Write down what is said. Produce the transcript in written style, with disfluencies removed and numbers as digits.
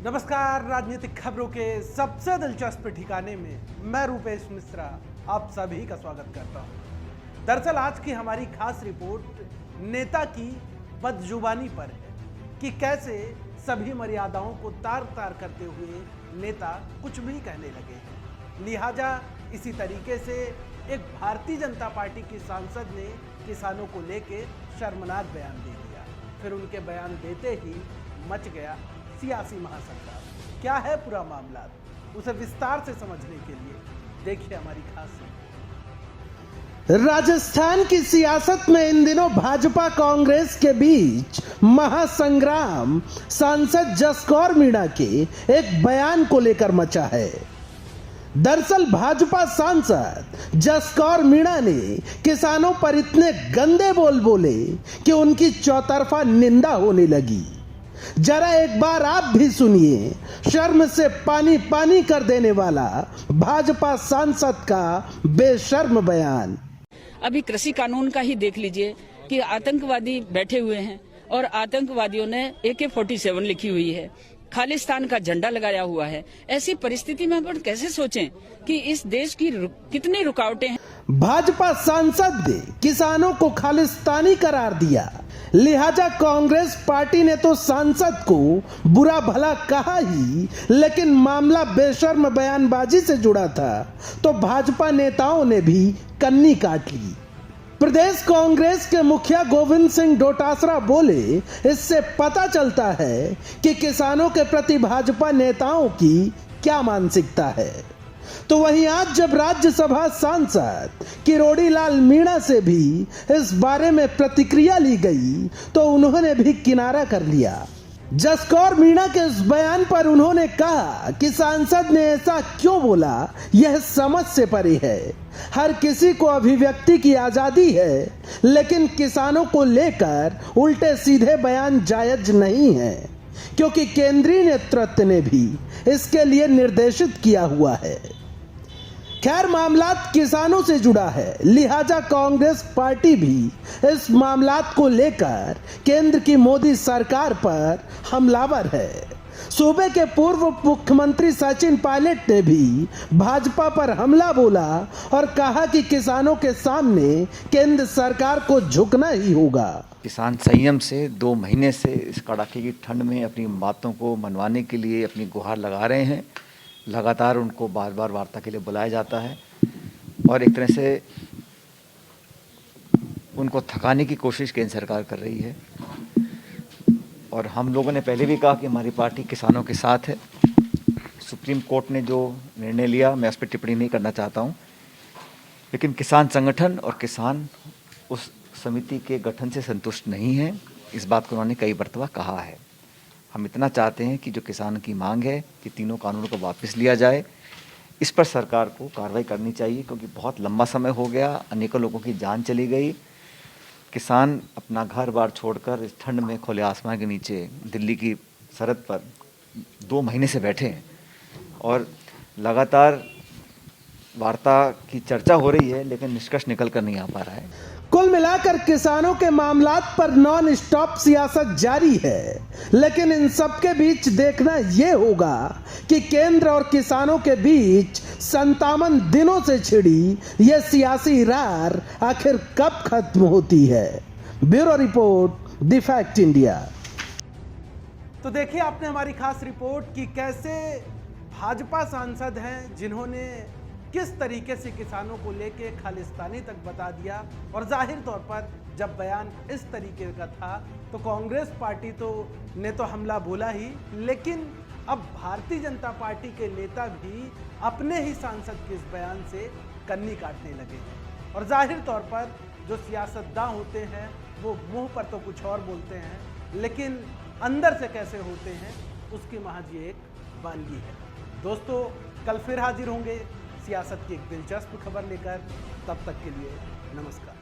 नमस्कार। राजनीतिक खबरों के सबसे दिलचस्प ठिकाने में मैं रूपेश मिश्रा आप सभी का स्वागत करता हूं। दरअसल आज की हमारी खास रिपोर्ट नेता की बदजुबानी पर है कि कैसे सभी मर्यादाओं को तार तार करते हुए नेता कुछ भी कहने लगे हैं। लिहाजा इसी तरीके से एक भारतीय जनता पार्टी की सांसद ने किसानों को लेकर शर्मनाक बयान दे दिया। फिर उनके बयान देते ही मच गया सियासी महासंग्राम। क्या है पूरा मामला, उसे विस्तार से समझने के लिए देखिए हमारी खास रिपोर्ट। राजस्थान की सियासत में इन दिनों भाजपा कांग्रेस के बीच महासंग्राम सांसद जसकौर मीणा के एक बयान को लेकर मचा है। दरअसल भाजपा सांसद जसकौर मीणा ने किसानों पर इतने गंदे बोल बोले कि उनकी चौतरफा निंदा होने लगी। जरा एक बार आप भी सुनिए शर्म से पानी पानी कर देने वाला भाजपा सांसद का बेशर्म बयान। अभी कृषि कानून का ही देख लीजिए कि आतंकवादी बैठे हुए हैं और आतंकवादियों ने AK-47 लिखी हुई है, खालिस्तान का झंडा लगाया हुआ है। ऐसी परिस्थिति में अपन कैसे सोचें कि इस देश की कितनी रुकावटें हैं। भाजपा सांसद ने किसानों को खालिस्तानी करार दिया, लिहाजा कांग्रेस पार्टी ने तो सांसद को बुरा भला कहा ही, लेकिन मामला बेशर्म बयानबाजी से जुड़ा था तो भाजपा नेताओं ने भी कन्नी काट ली। प्रदेश कांग्रेस के मुखिया गोविंद सिंह डोटासरा बोले, इससे पता चलता है कि किसानों के प्रति भाजपा नेताओं की क्या मानसिकता है। तो वहीं आज जब राज्यसभा सांसद किरोड़ी लाल मीणा से भी इस बारे में प्रतिक्रिया ली गई तो उन्होंने भी किनारा कर लिया। जसकौर मीणा के इस बयान पर उन्होंने कहा कि सांसद ने ऐसा क्यों बोला यह समझ से परे है। हर किसी को अभिव्यक्ति की आजादी है, लेकिन किसानों को लेकर उल्टे सीधे बयान जायज नहीं है, क्योंकि केंद्रीय नेतृत्व ने भी इसके लिए निर्देशित किया हुआ है। खैर मामला किसानों से जुड़ा है, लिहाजा कांग्रेस पार्टी भी इस मामलात को लेकर केंद्र की मोदी सरकार पर हमलावर है। सूबे के पूर्व मुख्यमंत्री सचिन पायलट ने भी भाजपा पर हमला बोला और कहा कि किसानों के सामने केंद्र सरकार को झुकना ही होगा। किसान संयम से 2 महीने से इस कड़ाके की ठंड में अपनी बातों को मनवाने के लिए अपनी गुहार लगा रहे हैं। लगातार उनको बार बार वार्ता के लिए बुलाया जाता है और एक तरह से उनको थकाने की कोशिश केंद्र सरकार कर रही है। और हम लोगों ने पहले भी कहा कि हमारी पार्टी किसानों के साथ है। सुप्रीम कोर्ट ने जो निर्णय लिया मैं उस पर टिप्पणी नहीं करना चाहता हूं, लेकिन किसान संगठन और किसान उस समिति के गठन से संतुष्ट नहीं है। इस बात को उन्होंने कई मर्तबा कहा है। हम इतना चाहते हैं कि जो किसान की मांग है कि तीनों कानूनों को वापस लिया जाए, इस पर सरकार को कार्रवाई करनी चाहिए, क्योंकि बहुत लंबा समय हो गया, अनेकों लोगों की जान चली गई। किसान अपना घर बार छोड़कर इस ठंड में खुले आसमान के नीचे दिल्ली की सरहद पर 2 महीने से बैठे हैं और लगातार वार्ता की चर्चा हो रही है, लेकिन निष्कर्ष निकल कर नहीं आ पा रहा है। कुल मिलाकर किसानों के मामलात पर नॉन स्टॉप सियासत जारी है, लेकिन इन सब के बीच देखना यह होगा कि केंद्र और किसानों के बीच 57 दिनों से छिड़ी यह सियासी रार आखिर कब खत्म होती है। Bureau report, the fact India. तो देखिए आपने हमारी खास रिपोर्ट कि कैसे भाजपा सांसद हैं जिन्होंने किस तरीके से किसानों को लेके खालिस्तानी तक बता दिया। और जाहिर तौर पर जब बयान इस तरीके का था तो कांग्रेस पार्टी ने तो हमला बोला ही, लेकिन अब भारतीय जनता पार्टी के नेता भी अपने ही सांसद के इस बयान से कन्नी काटने लगे हैं। और जाहिर तौर पर जो सियासतदां होते हैं वो मुंह पर तो कुछ और बोलते हैं, लेकिन अंदर से कैसे होते हैं उसकी महज ये एक वानगी है। दोस्तों कल फिर हाजिर होंगे सियासत की एक दिलचस्प खबर लेकर। तब तक के लिए नमस्कार।